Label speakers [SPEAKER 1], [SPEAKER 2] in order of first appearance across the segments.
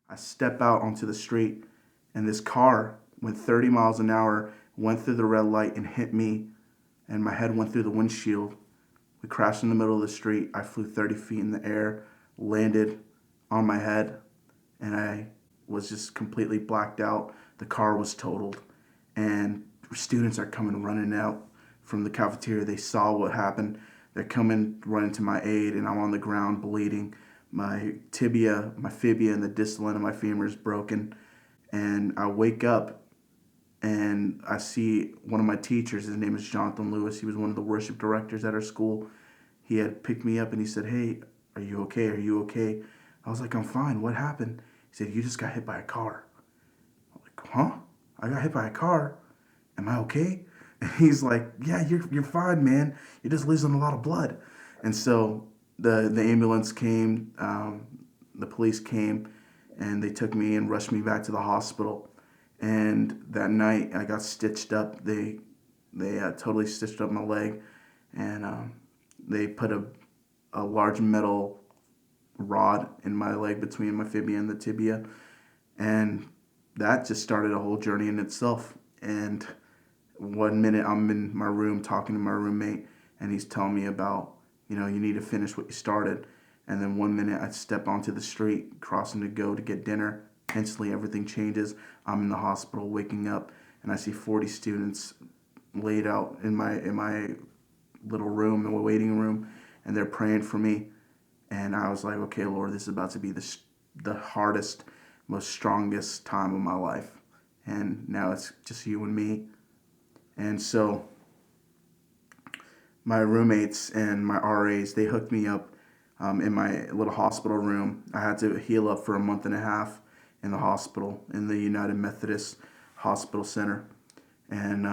[SPEAKER 1] I step out onto the street, and this car went 30 miles an hour, went through the red light and hit me, and my head went through the windshield. We crashed in the middle of the street. I flew 30 feet in the air, landed on my head, and I was just completely blacked out. The car was totaled, and students are coming running out from the cafeteria. They saw what happened. They're coming running to my aid, and I'm on the ground bleeding. My tibia, my fibia, and the distal end of my femur is broken. And I wake up and I see one of my teachers. His name is Jonathan Lewis. He was one of the worship directors at our school. He had picked me up and he said, "Hey, are you okay? Are you okay?" I was like, "I'm fine. What happened?" He said, "You just got hit by a car." I'm like, "Huh? I got hit by a car? Am I okay?" And he's like, "Yeah, you're fine, man. You're just losing a lot of blood." And so the ambulance came, the police came, and they took me and rushed me back to the hospital. And that night I got stitched up. They totally stitched up my leg, and they put a large metal rod in my leg between my fibia and the tibia, and that just started a whole journey in itself. And one minute I'm in my room talking to my roommate, and he's telling me about, you need to finish what you started. And then one minute I step onto the street, crossing to go to get dinner. Instantly everything changes. I'm in the hospital, waking up, and I see 40 students laid out in my little room, in my waiting room, and they're praying for me. And I was like, okay, Lord, this is about to be the hardest, most strongest time of my life. And now it's just you and me. And so my roommates and my RAs, they hooked me up in my little hospital room. I had to heal up for a month and a half in the hospital, in the United Methodist Hospital Center. And,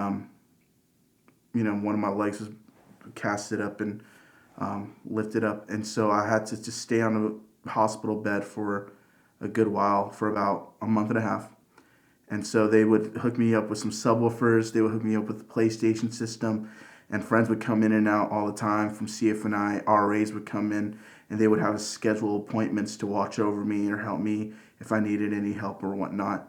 [SPEAKER 1] one of my legs was casted up and lifted up. And so I had to just stay on a hospital bed for a good while, for about a month and a half. And so they would hook me up with some subwoofers. They would hook me up with the PlayStation system. And friends would come in and out all the time from CFNI. RAs would come in, and they would have scheduled appointments to watch over me or help me if I needed any help or whatnot.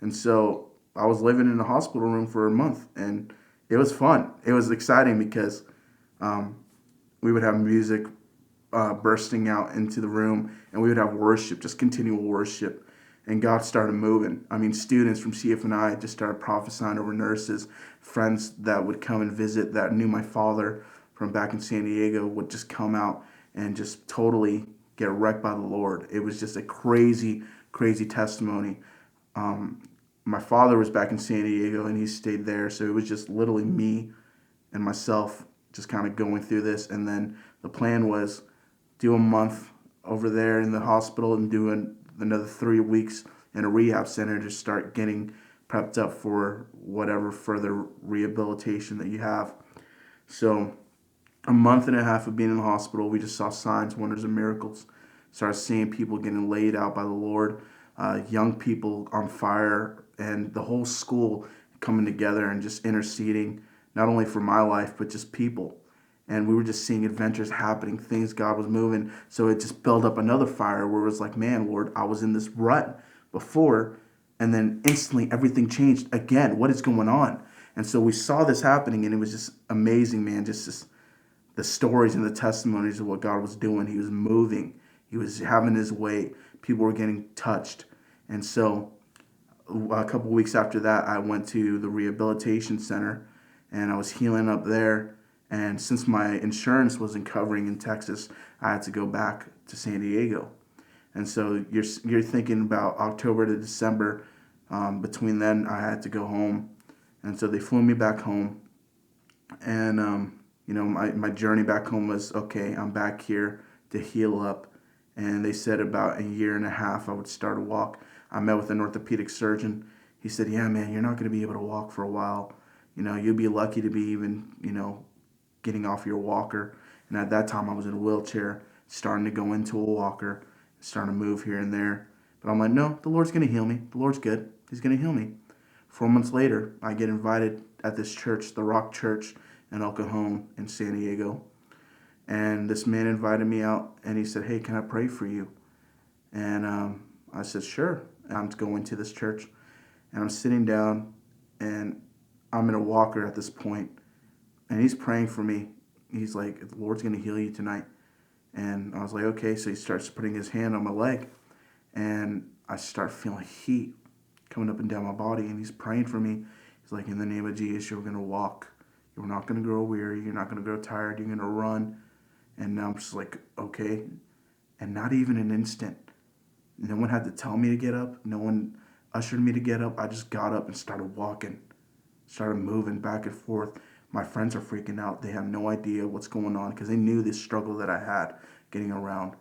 [SPEAKER 1] And so I was living in a hospital room for a month, and it was fun. It was exciting because um, we would have music bursting out into the room, and we would have worship, just continual worship. And God started moving. I mean, students from CFNI just started prophesying over nurses. Friends that would come and visit that knew my father from back in San Diego would just come out and just totally get wrecked by the Lord. It was just a crazy, crazy testimony. Um, my father was back in San Diego and he stayed there, so it was just literally me and myself just kind of going through this. And then the plan was do a month over there in the hospital and do another 3 weeks in a rehab center to start getting prepped up for whatever further rehabilitation that you have. So a month and a half of being in the hospital, we just saw signs, wonders, and miracles. Started seeing people getting laid out by the Lord, young people on fire, and the whole school coming together and just interceding, not only for my life, but just people. And we were just seeing adventures happening, things God was moving. So it just built up another fire where it was like, man, Lord, I was in this rut before, and then instantly everything changed again. What is going on? And so we saw this happening, and it was just amazing, man. Just this, the stories and the testimonies of what God was doing. He was moving. He was having his way. People were getting touched. And so a couple weeks after that, I went to the rehabilitation center, and I was healing up there. And since my insurance wasn't covering in Texas, I had to go back to San Diego. And so you're thinking about October to December. Between then, I had to go home. And so they flew me back home. And, my journey back home was, okay, I'm back here to heal up. And they said about a year and a half I would start a walk. I met with an orthopedic surgeon. He said, yeah, man, you're not going to be able to walk for a while. You'll be lucky to be even, getting off your walker. And at that time, I was in a wheelchair, starting to go into a walker, starting to move here and there. But I'm like, no, the Lord's going to heal me. The Lord's good. He's going to heal me. 4 months later, I get invited at this church, the Rock Church in El Cajon in San Diego. And this man invited me out, and he said, hey, can I pray for you? And I said, sure. And I'm going to this church, and I'm sitting down, and I'm in a walker at this point, and he's praying for me. He's like, the Lord's going to heal you tonight. And I was like, okay. So he starts putting his hand on my leg, and I start feeling heat coming up and down my body, and he's praying for me. He's like, in the name of Jesus, you're going to walk. You're not going to grow weary. You're not going to grow tired. You're going to run. And I'm just like, okay. And not even an instant. No one had to tell me to get up. No one ushered me to get up. I just got up and started walking, started moving back and forth. My friends are freaking out. They have no idea what's going on because they knew this struggle that I had getting around.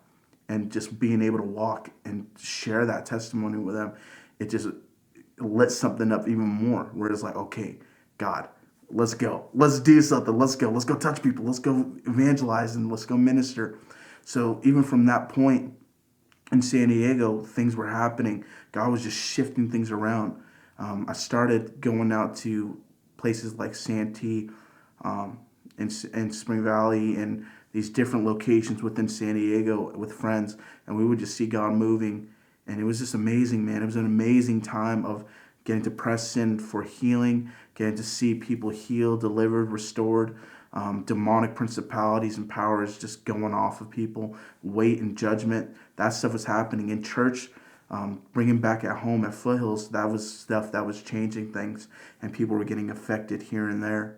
[SPEAKER 1] And just being able to walk and share that testimony with them, it just lit something up even more. Where it's like, okay, God, let's go. Let's do something. Let's go. Let's go touch people. Let's go evangelize and let's go minister. So even from that point in San Diego, things were happening. God was just shifting things around. I started going out to places like Santee, in Spring Valley, and these different locations within San Diego with friends, and we would just see God moving, and it was just amazing, man. It was an amazing time of getting to press in for healing, getting to see people healed, delivered, restored, demonic principalities and powers just going off of people, weight and judgment. That stuff was happening in church. Bringing back at home at Foothills, that was stuff that was changing things, and people were getting affected here and there.